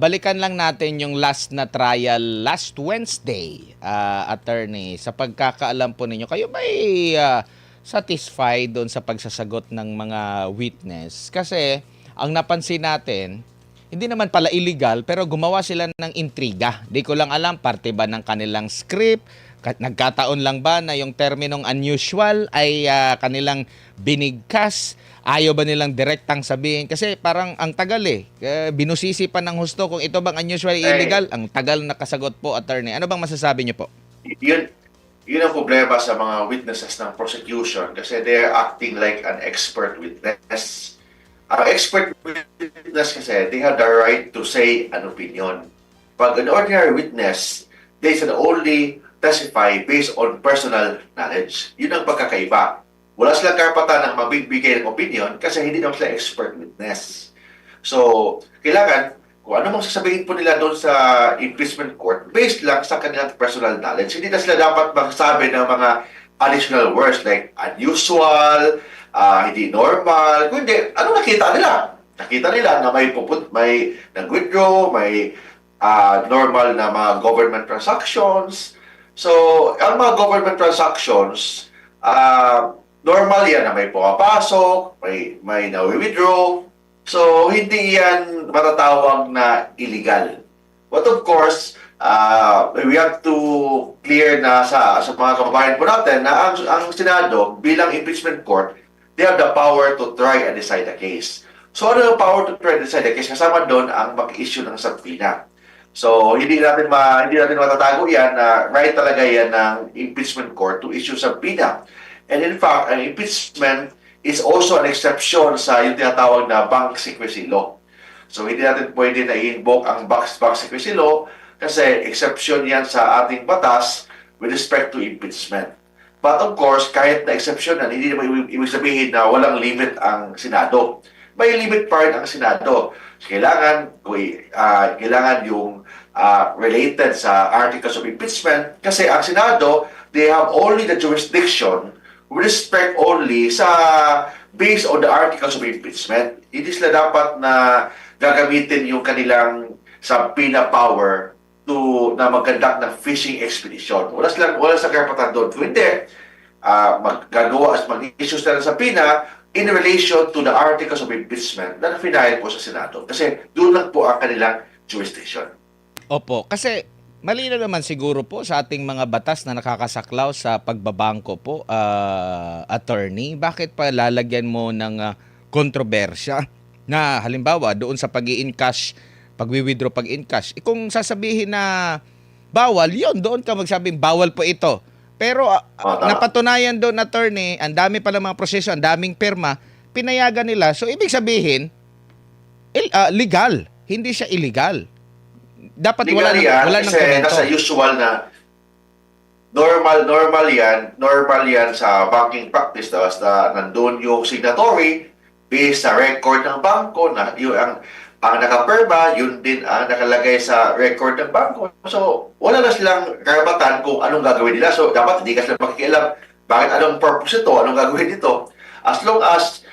Balikan lang natin yung last na trial last Wednesday, attorney. Sa pagkakaalam po ninyo, kayo ba satisfied doon sa pagsasagot ng mga witness? Kasi ang napansin natin, hindi naman pala illegal pero gumawa sila ng intriga. Di ko lang alam, parte ba ng kanilang script? Nagkataon lang ba na yung terminong unusual ay kanilang binigkas? Ayaw ba nilang direktang sabihin? Kasi parang ang tagal binusisi pa ng husto kung ito bang unusual illegal. Ang tagal nakasagot po, attorney. Ano bang masasabi niyo po? Yun ang problema sa mga witnesses ng prosecution kasi they're acting like an expert witness. Ang expert witness kasi, they have the right to say an opinion. Pag an ordinary witness, they can only testify based on personal knowledge. Yun ang pagkakaiba. Wala silang karapatan ng magbibigay ng opinion kasi hindi naman sila expert witness. So, kailangan, kung ano mang sasabihin po nila doon sa impeachment court, based lang sa kanilang personal knowledge. Hindi na sila dapat magsabi ng mga additional words like unusual, hindi normal. Kung hindi, ano nakita nila? Nakita nila na may nag-withdraw, may normal na mga government transactions. So, ang mga government transactions, normal yan na may pumapasok, may na-withdraw. So, hindi yan matatawag na illegal. But of course, we have to clear na sa mga kababayan po natin na ang Senado bilang impeachment court, they have the power to try and decide the case. So, ano yung power to try and decide the case? Kasama doon ang mag-issue ng subpoena. So, hindi natin matatago yan na right talaga yan ng impeachment court to issue subpoena. And in fact, an impeachment is also an exception sa yung tinatawag na bank secrecy law. So, hindi natin pwede na i-invoke ang bank secrecy law kasi exception yan sa ating batas with respect to impeachment. But of course, kahit na exception yan, hindi naman ibig sabihin na walang limit ang Senado. May limit pa rin ang Senado. So, kailangan yung related sa articles of impeachment kasi ang Senado, they have only the jurisdiction with respect only sa based on the articles of impeachment. Hindi sila dapat na gagamitin yung kanilang subpoena power na mag-conduct ng fishing expedition. Wala silang karapatan doon. Kung hindi, mag-issue sila ng subpoena in relation to the articles of impeachment na final po sa Senado. Kasi doon lang po ang kanilang jurisdiction. Opo, kasi malinaw naman siguro po sa ating mga batas na nakakasaklaw sa pagbabangko po, attorney. Bakit pa lalagyan mo ng kontrobersya na halimbawa doon sa pag-i-encash, pag-withdraw, pag-encash? Kung sasabihin na bawal, yun, doon ka magsabing bawal po ito. Pero napatunayan doon, attorney, ang dami pala mga proseso, ang daming pirma, pinayagan nila. So, ibig sabihin, legal, hindi siya illegal. Dapat wala nang komento. Nasa usual na normal yan sa banking practice basta nandun yung signatory based sa record ng bangko na yung ang nakaperma, yun din ang nakalagay sa record ng bangko. So, wala na silang karapatan kung anong gagawin nila. So, dapat hindi ka sila makikialam bakit anong purpose ito, anong gagawin nito. As long as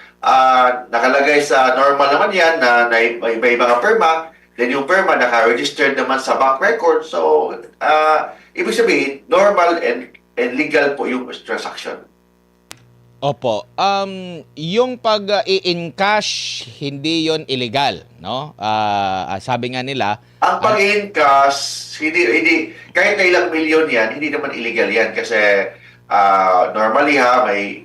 nakalagay sa normal naman yan na may mga perma, then yung perma naka-registered naman sa bank record. So, ibig sabihin, normal and legal po yung transaction. Opo. Yung pag-i-encash, hindi yon illegal, no? Sabi nga nila, ang pag-i-encash, hindi, kahit na ilang milyon yan, hindi naman illegal yan kasi normally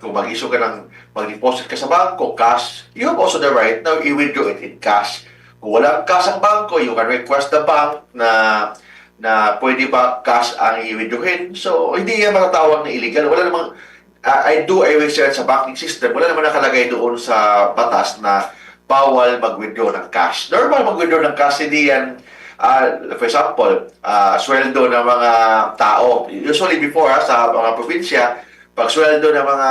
kung mag-issue ka ng mag-deposit ka sa bangko, cash, you have also the right na i-withdraw it in cash. Kung walang cash ang bangko, you can request the bank na pwede ba cash ang i-withdrawin. So, hindi yan matatawag na illegal. Wala namang, I do a research sa banking system, wala naman nakalagay doon sa batas na bawal mag-withdraw ng cash. Normal mag-withdraw ng cash, hindi yan, for example, sweldo ng mga tao. Usually before, sa mga probinsya, pag sweldo ng mga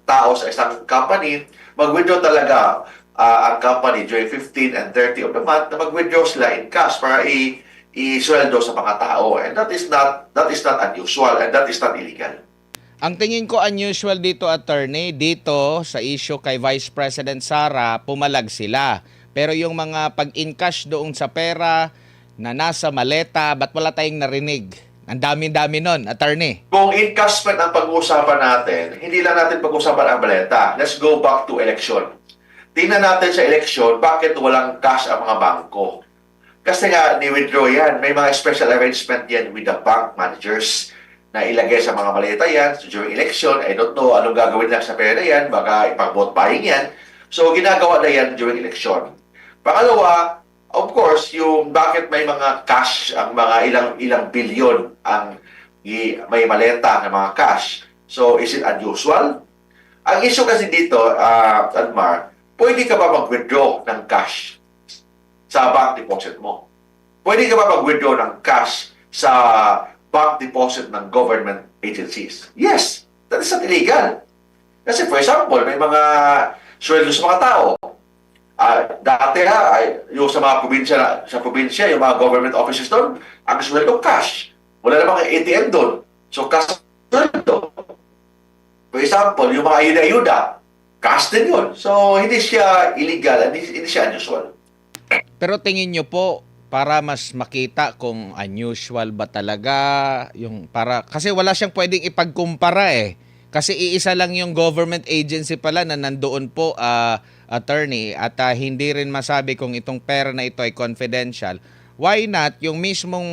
tao sa isang company, mag-withdraw talaga ang company during 15 and 30 of the month na mag-withdraw sila in cash para i-sweldo sa mga tao. And that is not unusual and that is not illegal. Ang tingin ko unusual dito, attorney, dito sa issue kay Vice President Sara, pumalag sila. Pero yung mga pag-encash doon sa pera, na nasa maleta, ba't wala tayong narinig? Ang dami-dami nun, attorney. Kung encash ang pag-uusapan natin, hindi lang natin pag-uusapan ang baleta. Let's go back to election. Tingnan natin sa election, bakit walang cash ang mga bangko? Kasi nga, ni-withdraw yan. May mga special arrangement yan with the bank managers na ilagay sa mga maleta yan. So, during election, I don't know anong gagawin lang sa pera yan. Baka ipang-vote buying yan. So, ginagawa na yan during election. Pangalawa, of course, yung bakit may mga cash, ang mga ilang bilyon ang may maleta ng mga cash. So, is it unusual? Ang issue kasi dito, Admar, pwede ka ba mag-withdraw ng cash sa bank deposit mo? Pwede ka ba mag-withdraw ng cash sa bank deposit ng government agencies? Yes, that is not illegal. Kasi for example, may mga sweldo sa mga tao. Dati yung sa mga probinsya, yung mga government offices doon, ang sweldo cash. Wala namang ATM doon. So, cash sweldo. For example, yung mga ayuda-ayuda, cash din yun. So, hindi siya illegal, hindi siya unusual. Pero tingin nyo po, para mas makita kung unusual ba talaga, yung para kasi wala siyang pwedeng ipagkumpara eh. Kasi iisa lang yung government agency pala na nandoon po, attorney, at hindi rin masabi kung itong pera na ito ay confidential. Why not yung mismong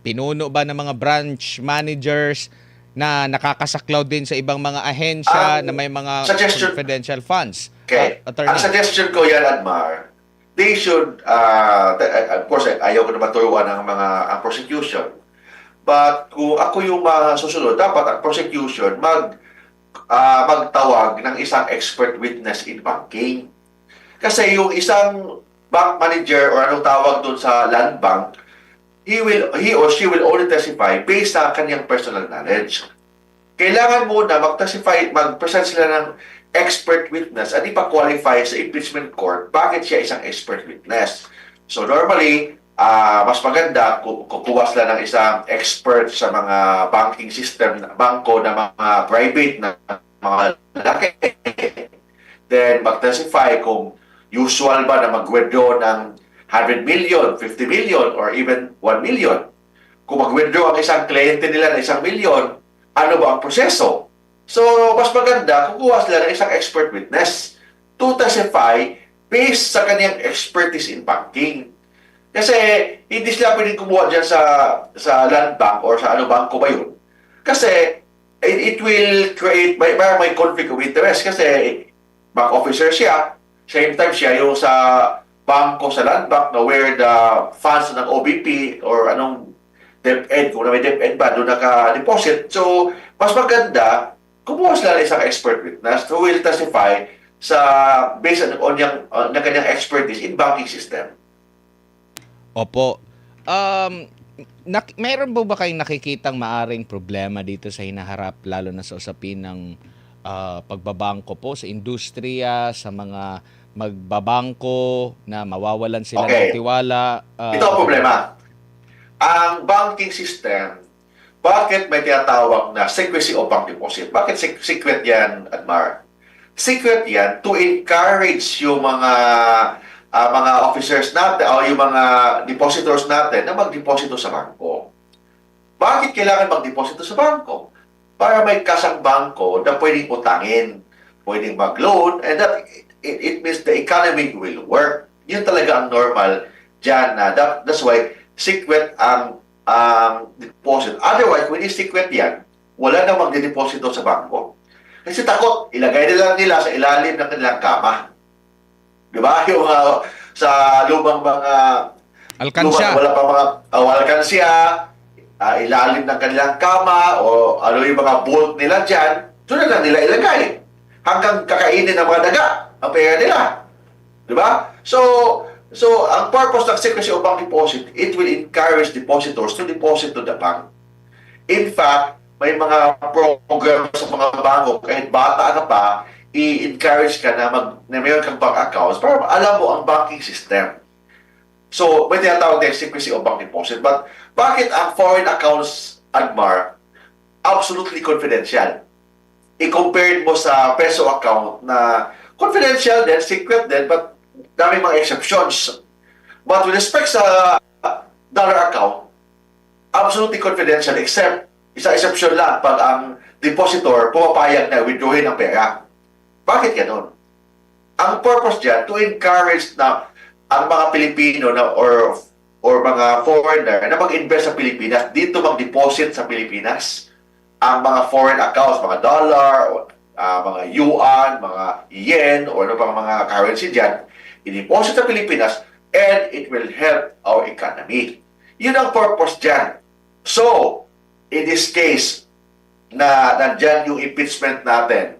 pinuno ba ng mga branch managers na nakakasaklaw din sa ibang mga ahensya na may mga confidential funds? Okay. Attorney. Ang suggestion ko yan, Admar, they should, of course, ayaw ko naman turuan ng mga prosecution. But kung ako yung susunod, dapat ang prosecution magtawag ng isang expert witness in banking. Kasi yung isang bank manager or anong tawag doon sa land bank, he or she will only testify based sa kanyang personal knowledge. Kailangan muna mag-present sila ng expert witness at ipa-qualify sa impeachment court bakit siya isang expert witness. So normally, mas maganda kukuha sila ng isang expert sa mga banking system, bangko na mga private na mga laki. Then mag-testify kung usual ba na mag-withdraw ng 100 million, 50 million, or even 1 million. Kung mag-withdraw ang isang kliyente nila ng 1 million, ano ba ang proseso? So, mas maganda, kukuha sila ng isang expert witness to testify based sa kanyang expertise in banking. Kasi, hindi sila pwedeng kumuha dyan sa land bank or sa ano bangko ba yun. Kasi, it will create, may conflict of interest kasi bank officer siya, same time siya yung sa bangko sa land bank na where the funds ng OBP or anong DepEd, kung na may DepEd ba, doon naka-deposit. So, mas maganda, kumuha sila ng isang expert witness who will testify based on kanyang expertise in banking system. Opo. Meron ba kayong nakikitang maaring problema dito sa hinaharap, lalo na sa usapin ng pagbabangko po sa industriya, sa mga magbabangko na mawawalan sila ng tiwala? Ito ang problema. Ang banking system, bakit may tinatawag na secrecy of bank deposit? Bakit secret yan, Admar? Secret yan to encourage yung mga officers natin o yung mga depositors natin na magdeposito sa bangko. Bakit kailangan magdeposito sa bangko? Para may kasang bangko na pwedeng utangin, pwedeng mag-loan, and that it means the economy will work. Yun talaga ang normal dyan. That's why secret ang deposit. Otherwise, kung hindi secret yan, wala na magdedeposito sa bangko. Kasi takot, ilagay nila sa ilalim ng kanilang kama. Di ba? Yung sa lumang mga alkansya. Wala pa mga alkansya, ilalim ng kanilang kama, o ano yung mga bolt nila dyan, doon na lang nila ilagay. Hanggang kakainin ng mga daga ang pera nila. Di ba? So, ang purpose ng secrecy of bank deposit, it will encourage depositors to deposit to the bank. In fact, may mga program sa mga bangko, kahit bata ka pa, i-encourage ka na mayroon kang bank accounts para alam mo ang banking system. So, may tinatawag din secrecy of bank deposit. But, bakit ang foreign accounts, Admar, absolutely confidential? I-compare mo sa peso account na confidential din, secret din, but daming mga exceptions. But with respect sa dollar absolutely confidential except isang exception lang pag ang depositor pumapayag na withdrawin ang pera. Bakit ganon? Ang purpose dyan, to encourage na ang mga Pilipino na or mga foreigner na mag-invest sa Pilipinas, dito mag-deposit sa Pilipinas. Ang mga foreign accounts, mga dollar, mga yuan, mga yen, o ano pang mga currency dyan, i-deposit sa Pilipinas and it will help our economy. Yun ang purpose dyan. So, in this case, na nandyan yung impeachment natin,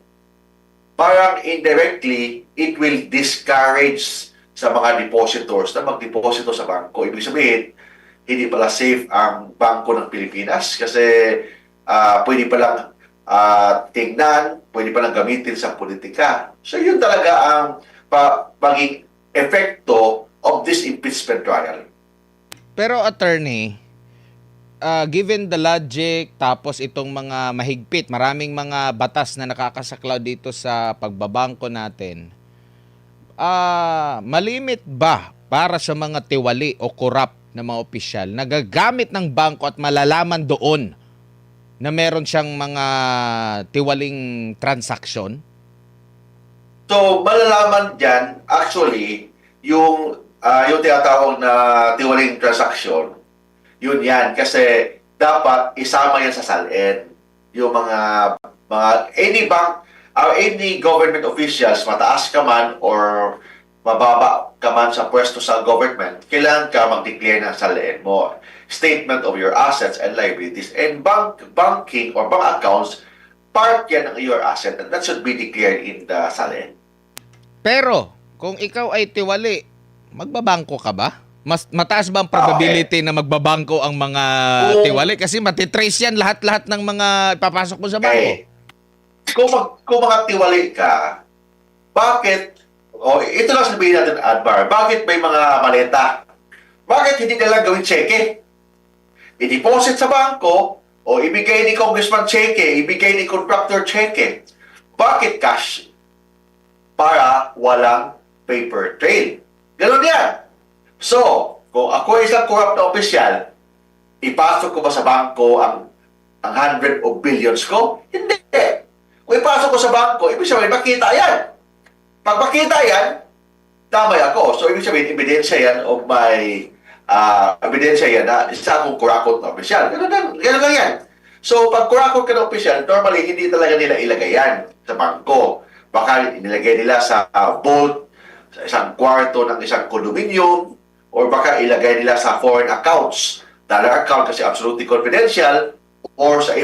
parang indirectly, it will discourage sa mga depositors na magdeposito sa bangko. Ibig sabihin, hindi pala safe ang bangko ng Pilipinas kasi pwede palang tingnan, pwede palang gamitin sa politika. So yun talaga ang maging epekto of this impeachment trial. Pero attorney, given the logic, tapos itong mga mahigpit, maraming mga batas na nakakasaklaw dito sa pagbabangko natin, malimit ba para sa mga tiwali o korap na mga opisyal na gagamit ng bangko at malalaman doon na meron siyang mga tiwaling transaksyon? So, malalaman dyan, actually, yung tinatawag na tiwaling transaction, yun yan. Kasi dapat isama yan sa SALN. Yung mga any bank, any government officials, mataas ka man or mababa ka man sa pwesto sa government, kailangan ka mag-declare ng SALN mo. Statement of your assets and liabilities. And banking or bank accounts, part yan ng your asset and that should be declared in the SALN. Pero, kung ikaw ay tiwali, magbabangko ka ba? Mataas ba ang probability na magbabangko ang mga tiwali? Kasi matitrace yan lahat-lahat ng mga ipapasok mo sa bangko. Kung mga tiwali ka, bakit, ito lang sabihin natin, Adbar, bakit may mga maleta? Bakit hindi nalang gawin cheque? I-deposit sa bangko, o ibigay ni congressman cheque, ibigay ni contractor cheque. Bakit cash? Para walang paper trail. Ganun yan. So, kung ako isang corrupt na opisyal, ipasok ko ba sa bangko ang hundred of billions ko? Hindi. Kung ipasok ko sa bangko, ibig sabihin, makita yan. Pag makita yan, damay ako. So, ibig sabihin, ebidensya yan of my ebidensya yan na isa akong kurakot na opisyal. Ganun lang yan. So, pag kurakot ka na opisyal, normally, hindi talaga nila ilagay yan sa bangko. Baka nilagay nila sa vault, sa isang kwarto ng isang condominium, or baka ilagay nila sa foreign accounts, dollar account kasi absolutely confidential, or sa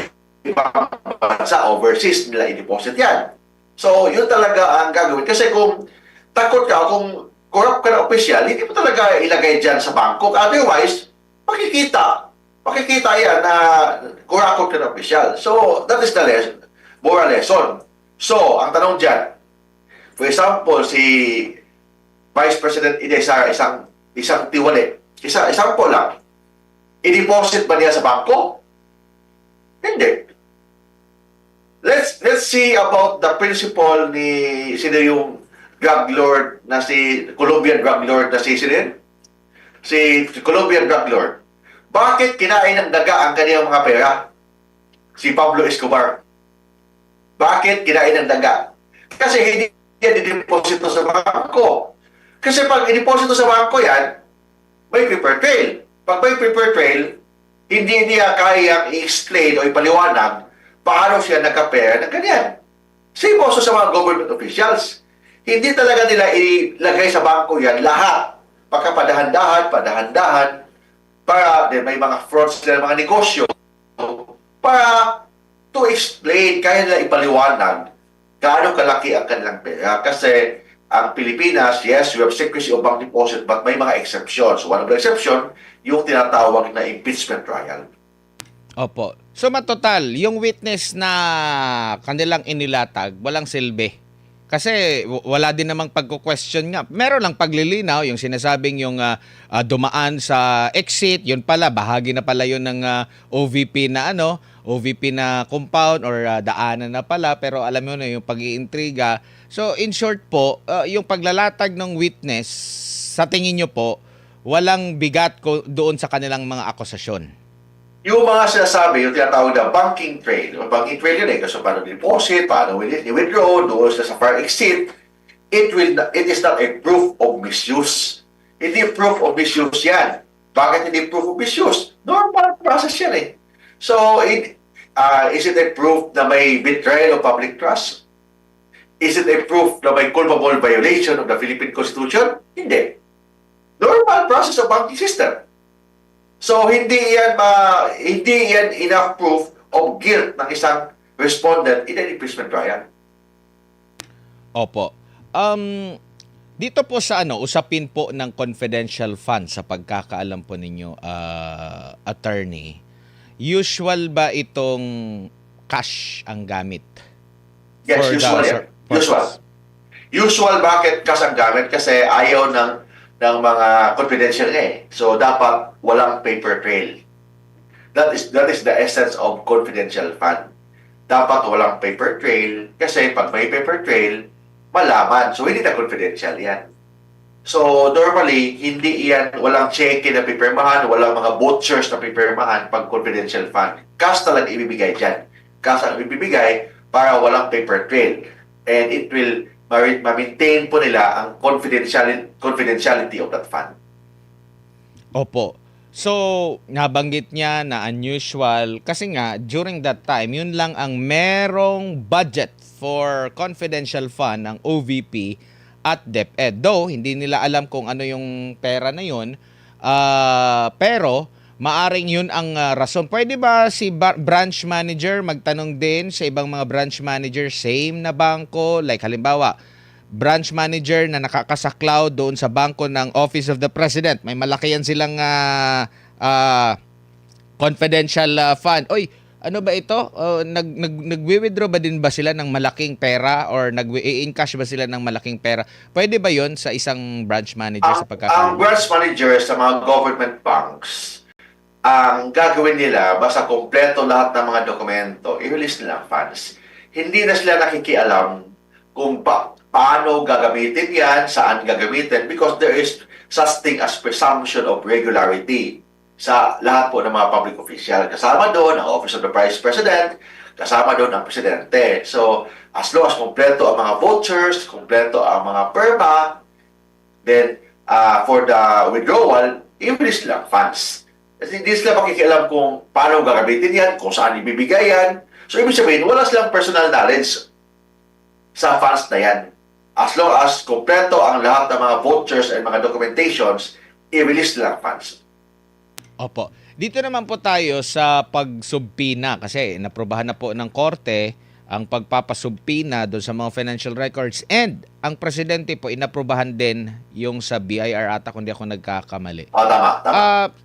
ibang bansa, overseas, nila i-deposit yan. So, yun talaga ang gagawin. Kasi kung takot ka, kung corrupt ka na opisyal, hindi mo talaga ilagay dyan sa bangko. Otherwise, makikita yan na corrupt ka na opisyal. So, that is the moral lesson. So, ang tanong dyan, for example, si Vice President Inday Sara, isang tiwali, example lang, i-deposit ba niya sa bangko? Hindi. Let's see about the principle ni sino yung drug lord na si Colombian drug lord na si Colombian drug lord. Bakit kinain ng daga ang kaniyang mga pera? Si Pablo Escobar. Bakit kinain ng daga? Kasi hindi yan i-deposito sa bangko. Kasi pag i-deposito sa bangko yan, may paper trail. Pag may paper trail, hindi niya kayang i-explain o ipaliwanag paano siya nagkapera ng ganyan. Same also sa mga government officials. Hindi talaga nila ilagay sa bangko yan lahat. Pagkapadahan-dahan, para may mga frauds na mga negosyo, para to explain, kaya nila ipaliwanag gaano kalaki ang kanilang pera. Kasi ang Pilipinas, yes, we have secrecy of bank deposit, but may mga exceptions. One of the exception, yung tinatawag na impeachment trial. Opo. So matotal, yung witness na kanilang inilatag, walang silbi. Kasi wala din namang pagko-question nga. Meron lang paglilinaw, yung sinasabing yung dumaan sa exit, yun pala, bahagi na pala yun ng OVP na OVP na compound or daanan na pala, pero alam mo na yung pag-iintriga. So in short po, yung paglalatag ng witness, sa tingin nyo po, walang bigat doon sa kanilang mga akusasyon. yung mga sinasabi, yung tinatawag na banking trail, yung banking trail yun kasi paano deposit, paano withdraw, doon sa far exit, it is not a proof of misuse. Hindi proof of misuse yan. Bakit hindi proof of misuse? Normal process yan eh. So, is it a proof na may betrayal of public trust? Is it a proof na may culpable violation of the Philippine Constitution? Hindi. Normal process of banking system. So, hindi yan enough proof of guilt ng isang respondent in an impeachment trial. Opo. Dito po sa usapin po ng confidential funds sa pagkakaalam po ninyo, attorney, usual ba itong cash ang gamit? Yes, For the usual yan. Usual. purpose? Usual bakit cash ang gamit? Kasi ayaw ng mga confidential eh. So, dapat walang paper trail. That is the essence of confidential fund. Dapat walang paper trail kasi pag may paper trail, malaman. So, hindi na confidential yan. So, normally, hindi yan, walang check na pipirmahan, walang mga vouchers na pipirmahan pag confidential fund. Cash talaga ibibigay dyan. Cash ang ibibigay para walang paper trail. And it will ma-maintain po nila ang confidentiality of that fund. Opo. So, nabanggit niya na unusual kasi nga during that time, yun lang ang merong budget for confidential fund ng OVP at DepEd. Though, hindi nila alam kung ano yung pera na yun, pero maaring yun ang rason. Pwede ba si branch manager magtanong din sa ibang mga branch manager, same na bangko? Like halimbawa, branch manager na nakakasaklaw doon sa bangko ng Office of the President. May malaki yan silang confidential fund. Oy, ano ba ito? Nagwi-withdraw ba din ba sila ng malaking pera or nag-i-encash ba sila ng malaking pera? Pwede ba yon sa isang branch manager sa Ang pagkakaalam? branch manager sa mga government banks, ang gagawin nila, basta kompleto lahat ng mga dokumento, i-release nila ang funds. Hindi na sila nakikialam kung paano gagamitin yan, saan gagamitin, because there is such thing as presumption of regularity sa lahat po ng mga public official. Kasama doon ang Office of the Vice President, kasama doon ang Presidente. So, as long as kompleto ang mga vouchers, kompleto ang mga perma, then for the withdrawal, i-release lang funds. Kasi hindi sila makikialam kung paano gagamitin yan, kung saan ibibigay yan. So, ibig sabihin, wala silang personal knowledge sa funds na yan. As long as kompleto ang lahat ng mga vouchers and mga documentations, i-release lang funds. Opo. Dito naman po tayo sa pagsubpina kasi naprobahan na po ng korte ang pagpapasubpina doon sa mga financial records and ang presidente po inaprobahan din yung sa BIR ata kung di ako nagkakamali. Tama.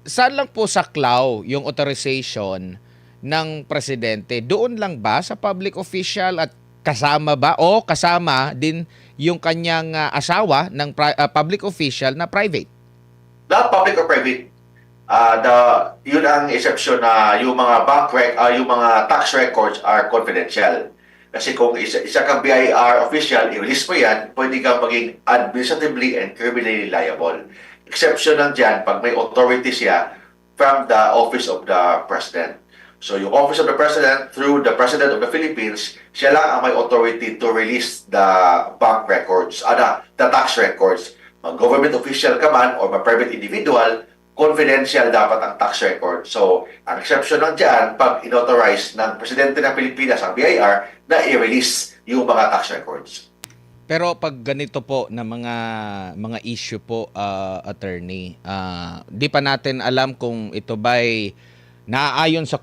Saan lang po sa CLAW yung authorization ng presidente? Doon lang ba sa public official at kasama ba o kasama din yung kanyang asawa ng public official na private? Not public or private. Yun ang exception na yung mga yung mga tax records are confidential. Kasi kung isa kang BIR official, i-release mo yan, pwede kang maging administratively and criminally liable. Exception lang dyan pag may authority siya from the Office of the President. So yung Office of the President, through the President of the Philippines, siya lang ang may authority to release the bank records, the tax records. Mag-government official ka man or mag-private individual, confidential dapat ang tax record. So, ang exception lang dyan, pag inauthorize ng Presidente ng Pilipinas ang BIR na i-release yung mga tax records. Pero pag ganito po na mga issue po, attorney, di pa natin alam kung ito ba'y naaayon sa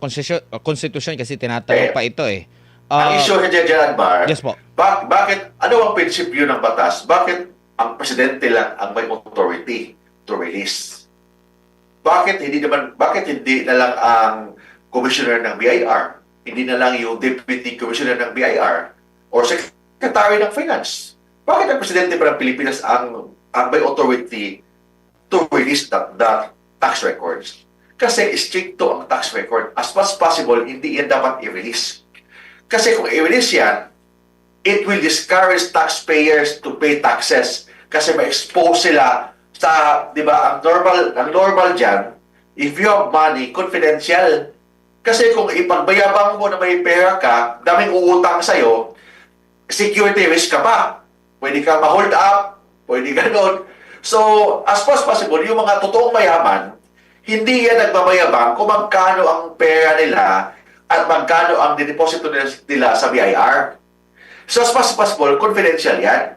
konstitusyon kasi tinatanong pa ito eh. Ang issue ni General Bar, yes po. Bakit, ano ang prinsipyo ng batas? Bakit ang Presidente lang ang may authority to release? Bakit hindi na lang ang commissioner ng BIR? Hindi na lang yung deputy commissioner ng BIR or secretary ng finance? Bakit ang presidente pa ng Pilipinas ang may authority to release the tax records? Kasi stricto ang tax record. As much as possible, hindi yan dapat i-release. Kasi kung i-release yan, it will discourage taxpayers to pay taxes kasi ma-expose sila sa, di ba, ang normal dyan, if you have money, confidential, Kasi kung ipagbayabang mo na may pera ka, daming uutang sa'yo, security risk ka pa. Pwede ka ma-hold up, pwede ganon. So, as much as possible, yung mga totoong mayaman, hindi yan nagmamayabang kung magkano ang pera nila at magkano ang dineposito nila sa BIR. So, as much as possible, confidential yan.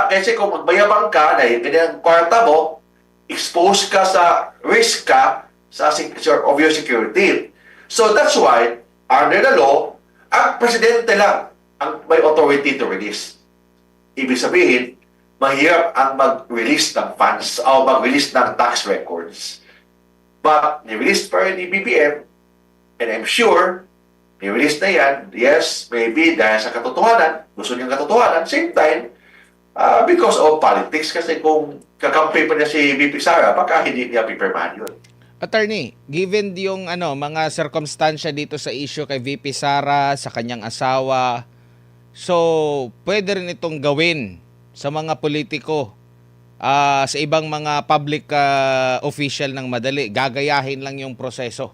Kasi kung magmayabang ka na yung kanyang kwarta mo, expose ka sa risk ka of your security. So that's why, under the law, ang presidente lang ang may authority to release. Ibig sabihin, mahirap ang mag-release ng funds o mag-release ng tax records. But, ni-release pa rin ni BBM, and I'm sure, ni-release na yan, yes, maybe dahil sa katotohanan, gusto niyang katotohanan, same time, because of politics, kasi kung kakampi pa niya si VP Sara, baka hindi niya pipirmahan yun. Attorney, given yung mga circumstansya dito sa issue kay VP Sara, sa kanyang asawa, so pwede rin itong gawin sa mga politiko, sa ibang mga public official ng madali, gagayahin lang yung proseso.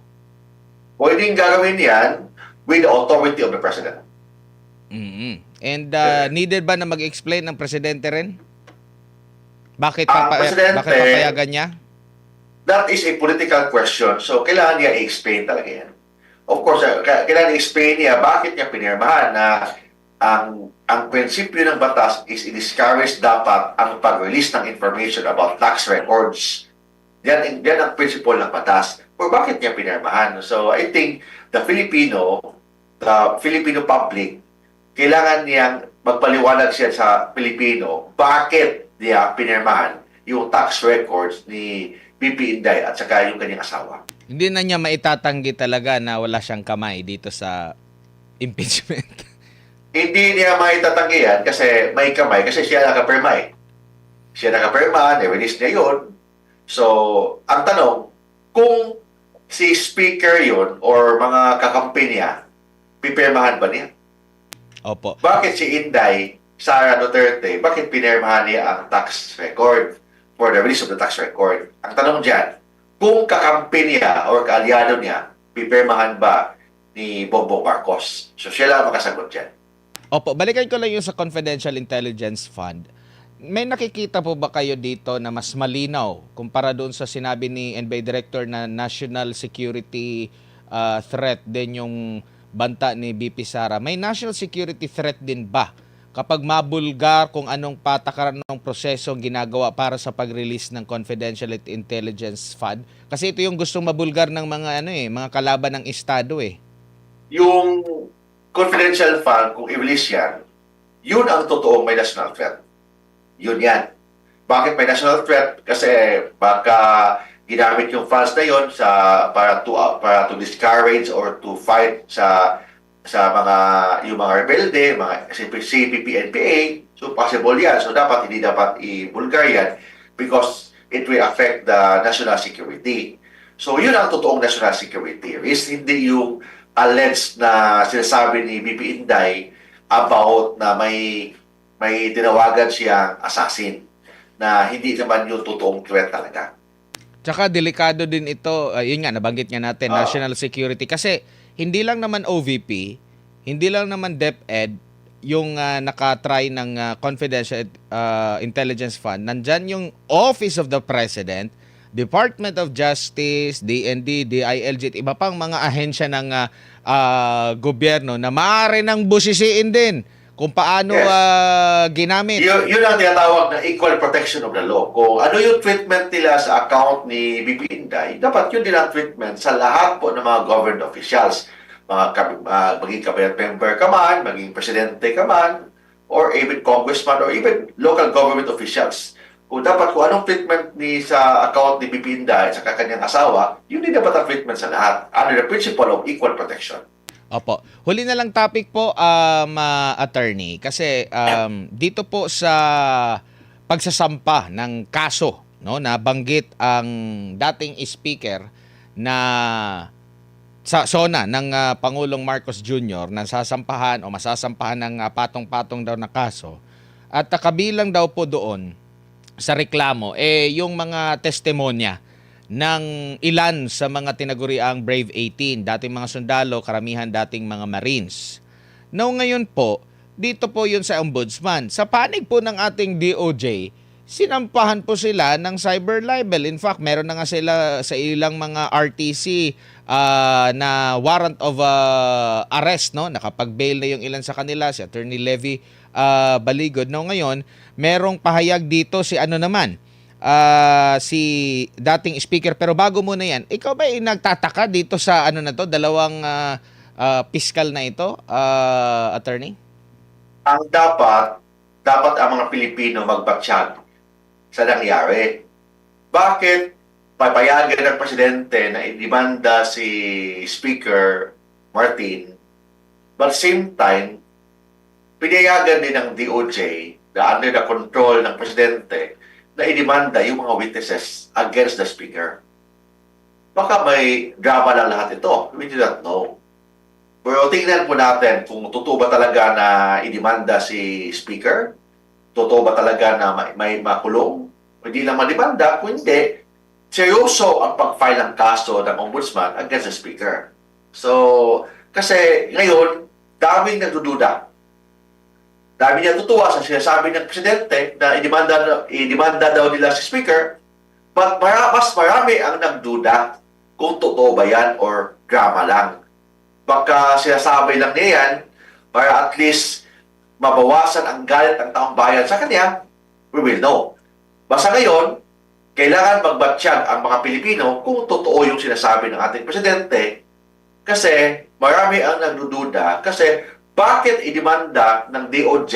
Pwedeng gagawin yan with the authority of the President. Mm-hmm. And needed ba na mag-explain ng presidente rin? Bakit papayagan niya? That is a political question. So, kailangan niya i-explain talaga yan. Of course, kailangan i-explain niya bakit niya pinirmahan na ang prinsipyo ng batas is i-discourage dapat ang pag-release ng information about tax records. Yan ang principle ng batas. Or bakit niya pinirmahan? So, I think the Filipino public, kailangan niyang magpaliwanag siya sa Pilipino bakit niya pinirmahan yung tax records ni VP Inday at saka yung kanyang asawa. Hindi na niya maitatanggi talaga na wala siyang kamay dito sa impeachment. Hindi niya maitatanggi yan kasi may kamay, kasi siya nakapirma eh. Siya nakapirma, nirelease niya yun. So, ang tanong, kung si speaker yun or mga kakampi niya, pipirmahan ba niya? Opo. Bakit si Inday, Sara Duterte, bakit pinirmahan niya ang tax record for the release of the tax record? Ang tanong dyan, kung kakampi niya or kaalyado niya, pipirmahan ba ni Bongbong Marcos? So siya lang makasagot dyan. Opo, balikan ko lang yung sa Confidential Intelligence Fund. May nakikita po ba kayo dito na mas malinaw kumpara doon sa sinabi ni NBI Director na national security threat din yung banta ni BP Sara? May national security threat din ba kapag mabulgar kung anong patakaran ng proseso ginagawa para sa pag-release ng Confidential Intelligence Fund? Kasi ito yung gustong mabulgar ng mga mga kalaban ng estado eh. Yung confidential fund, kung i-release yan, yun ang totoong may national threat. Yun yan. Bakit may national threat? Kasi baka ginamit yung funds na yun para to discourage or to fight sa yung mga rebelde, mga CPP, NPA. So possible yan. So hindi dapat i-bulgar yan because it will affect the national security. So yun ang totoong national security risk, hindi yung alleged na sinasabi ni BP Inday about na may tinawagan siyang assassin na hindi naman yung totoong threat talaga. Tsaka delikado din ito, yun nga, nabanggit nga natin, national security. Kasi hindi lang naman OVP, hindi lang naman DepEd yung nakatry ng Confidential Intelligence Fund. Nandyan yung Office of the President, Department of Justice, DND, DILG, iba pang mga ahensya ng gobyerno na maaari nang busisiin din kung paano ginamit. Yun ang tinatawag na equal protection of the law. Kung ano yung treatment nila sa account ni BP Inday, dapat yun din ang treatment sa lahat po ng mga government officials. Maging cabinet member ka man, maging presidente ka man, or even congressman, or even local government officials. Kung anong treatment sa account ni BP Inday sa kanyang asawa, yun din dapat ang treatment sa lahat under the principle of equal protection. Opo. Huli na lang topic po, attorney, kasi dito po sa pagsasampa ng kaso, no, na banggit ang dating speaker na sa SONA ng Pangulong Marcos Jr. na sasampahan o masasampahan ng patong-patong daw na kaso. At kabilang daw po doon sa reklamo yung mga testimonya ng ilan sa mga tinaguriang Brave 18, dating mga sundalo, karamihan dating mga Marines. Now ngayon po, dito po yun sa Ombudsman. Sa panig po ng ating DOJ, sinampahan po sila ng cyber libel. In fact, meron na nga sila sa ilang mga RTC na warrant of arrest, no? Nakapag-bail na yung ilan sa kanila, si Attorney Levy Baligod. Now ngayon, merong pahayag dito si ano naman, si dating speaker. Pero bago muna yan, ikaw ba nagtataka dito sa ano na to, dalawang piskal na ito, attorney? Ang dapat ang mga Pilipino magbatsyag sa nangyari. Bakit papayagan ng presidente na idemanda si Speaker Martin, but same time, pinayagan din ng DOJ na under the control ng presidente na idemanda yung mga witnesses against the Speaker? Baka may drama lang lahat ito. We do not know. Pero tingnan po natin kung totoo ba talaga na idemanda si Speaker, totoo ba talaga na may makulong, hindi lang mademanda, kung hindi, seryoso ang pag-file ng kaso ng Ombudsman against the Speaker. So, kasi ngayon, daming nagdududa. Daming natutuwa sa sinasabi ng Presidente na idemanda daw nila si Speaker, but mas marami ang nagduda kung totoo ba yan or drama lang. Baka sinasabi lang niya yan para at least mabawasan ang galit ng taong bayan sa kanya, we will know. Basta ngayon, kailangan magbatsyag ang mga Pilipino kung totoo yung sinasabi ng ating Presidente kasi marami ang nagdududa kasi bakit idemanda ng DOJ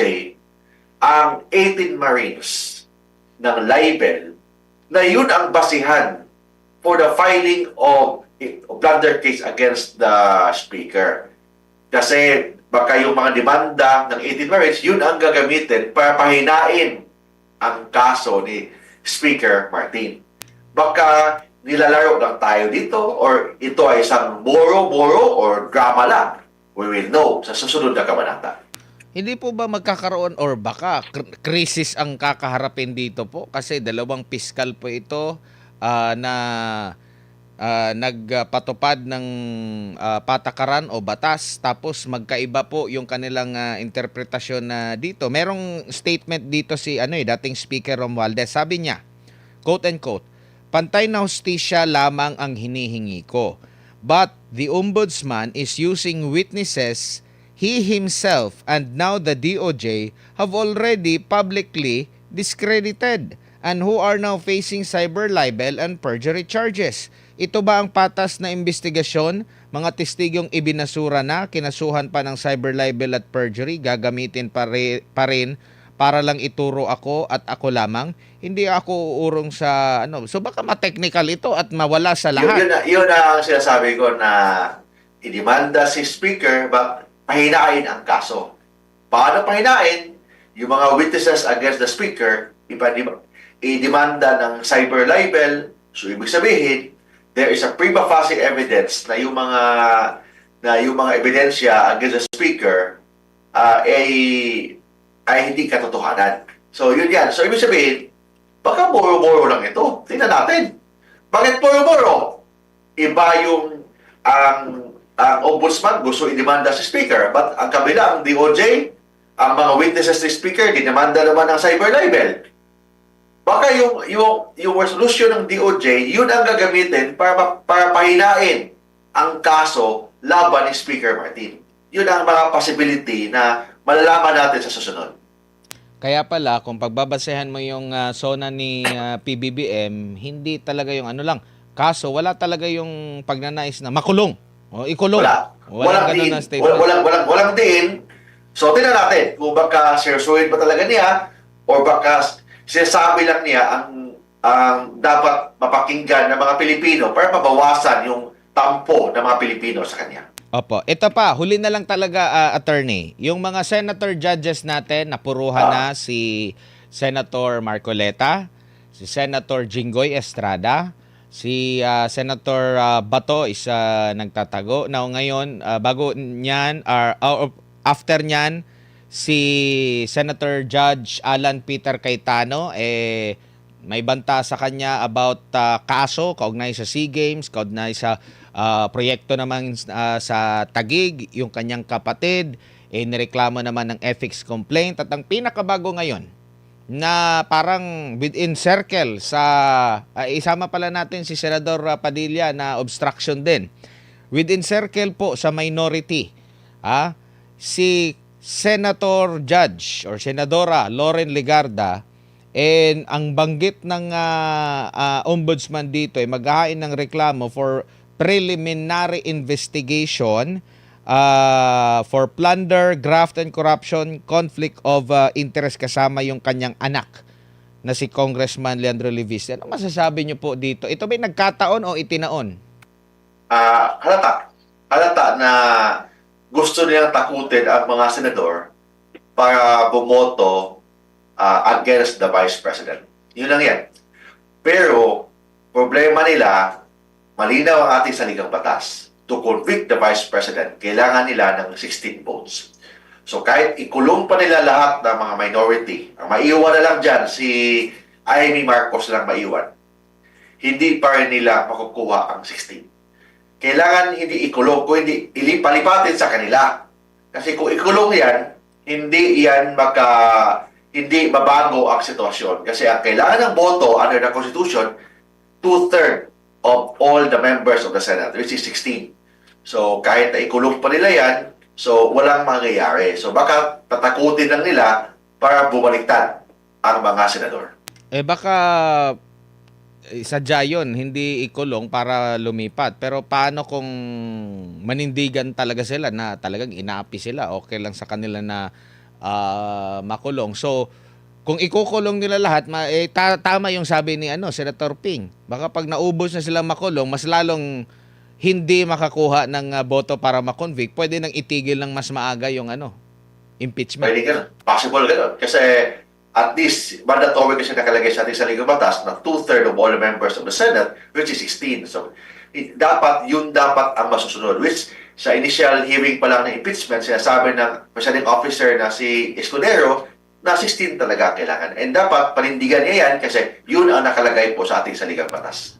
ang 18 Marines ng libel na yun ang basihan for the filing of plunder case against the Speaker. Kasi baka yung mga demanda ng 18 Marines, yun ang gagamitin para pahinain ang kaso ni Speaker Martin. Baka nilalaro lang tayo dito or ito ay isang boro-boro or drama lang. We will know sa susunod na kabanata. Hindi po ba magkakaroon or baka krisis ang kakaharapin dito po? Kasi dalawang piskal po ito na nagpatupad ng patakaran o batas tapos magkaiba po yung kanilang interpretasyon na dito. Merong statement dito si dating Speaker Romualdez. Sabi niya, quote and quote, "Pantay na hustisya lamang ang hinihingi ko. But the Ombudsman is using witnesses he himself and now the DOJ have already publicly discredited and who are now facing cyber libel and perjury charges. Ito ba ang patas na investigasyon? Mga testigong ibinasura na, kinasuhan pa ng cyber libel at perjury, gagamitin pa rin para lang ituro ako at ako lamang? Hindi ako uurong sa So baka ma-technical ito at mawala sa lahat." Yun ang sinasabi ko na idemanda si Speaker, but pahinain ang kaso. Paano pahinain? Yung mga witnesses against the Speaker, idemanda ng cyber libel, so ibig sabihin, there is a prima facie evidence na yung mga ebidensya against the Speaker ay hindi katotohanan. So yun yan. So ibig sabihin, baka boro-boro lang ito. Tingnan natin. Bakit boro-boro? Iba yung ang Ombudsman gusto idemanda si Speaker, but ang kabila, ang DOJ, ang mga witnesses ni Speaker, dinamanda naman ng cyber libel. Baka yung resolution ng DOJ, yun ang gagamitin para pahinain ang kaso laban ni Speaker Martin. Yun ang mga possibility na malalaman natin sa susunod. Kaya pala, kung pagbabasehan mo yung SONA ni PBBM, hindi talaga yung kaso, wala talaga yung pagnanais na makulong o ikulong. Walang ganun din. na statement. Walang din. So, tingnan natin kung baka seryosohin ba talaga niya or baka sinasabi lang niya ang dapat mapakinggan ng mga Pilipino para mabawasan yung tampo ng mga Pilipino sa kanya. Opo. Ito pa, huli na lang talaga, attorney. Yung mga senator judges natin, napuruhan na si Senator Marcoleta, si Senator Jinggoy Estrada, si Senator Bato is nagtatago. Now ngayon, bago niyan, after niyan, si Senator Judge Alan Peter Cayetano May banta sa kanya about kaso kaugnay sa SEA Games, kaugnay sa proyekto naman sa Taguig, yung kanyang kapatid, nireklamo naman ng ethics complaint. At ang pinakabago ngayon, na parang within circle sa, isama pala natin si Senador Padilla na obstruction din. Within circle po sa minority, si Senator Judge or Senadora Loren Legarda, and ang banggit ng ombudsman dito ay maghahain ng reklamo for preliminary investigation for plunder, graft and corruption, conflict of interest kasama yung kanyang anak na si Congressman Leandro Levisque. Ano masasabi niyo po dito? Ito ba'y nagkataon o itinaon? Halata na gusto nilang takutin ang mga senador para bumoto against the Vice President. Yun lang yan. Pero, problema nila, malinaw ang ating saligang batas. To convict the Vice President, kailangan nila ng 16 votes. So kahit ikulong pa nila lahat ng mga minority, ang maiwan na lang dyan, si Amy Marcos lang maiwan, hindi pa rin nila makukuha ang 16. Kailangan hindi ikulong, kung hindi palipatin sa kanila. Kasi kung ikulong yan, hindi hindi mabago ang sitwasyon. Kasi ang kailangan ng boto under the Constitution, 2/3 of all the members of the Senate, which is 16. So kahit na ikulong pa nila yan, so walang mangyayari. So baka tatakutin lang nila para bumaliktad ang mga senador. Baka sadya yun, hindi ikulong para lumipat. Pero paano kung manindigan talaga sila na talagang inaapi sila, okay lang sa kanila na makulong. So, kung ikukulong nila lahat, tama yung sabi ni Senator Ping. Baka pag naubos na silang makulong, mas lalong hindi makakuha ng boto para makonvict, pwede nang itigil ng mas maaga yung impeachment. Pwede ganun. Possible ganun. Kasi at least, mandatory kasi nakalagay sa ating saligang batas na 2/3 of all the members of the Senate, which is 16. So, yun dapat ang masusunod. Which, sa initial hearing pa lang ng impeachment, sinasabi ng presiding officer na si Escudero na 16 talaga kailangan. And dapat panindigan niya yan kasi yun ang nakalagay po sa ating saligang batas.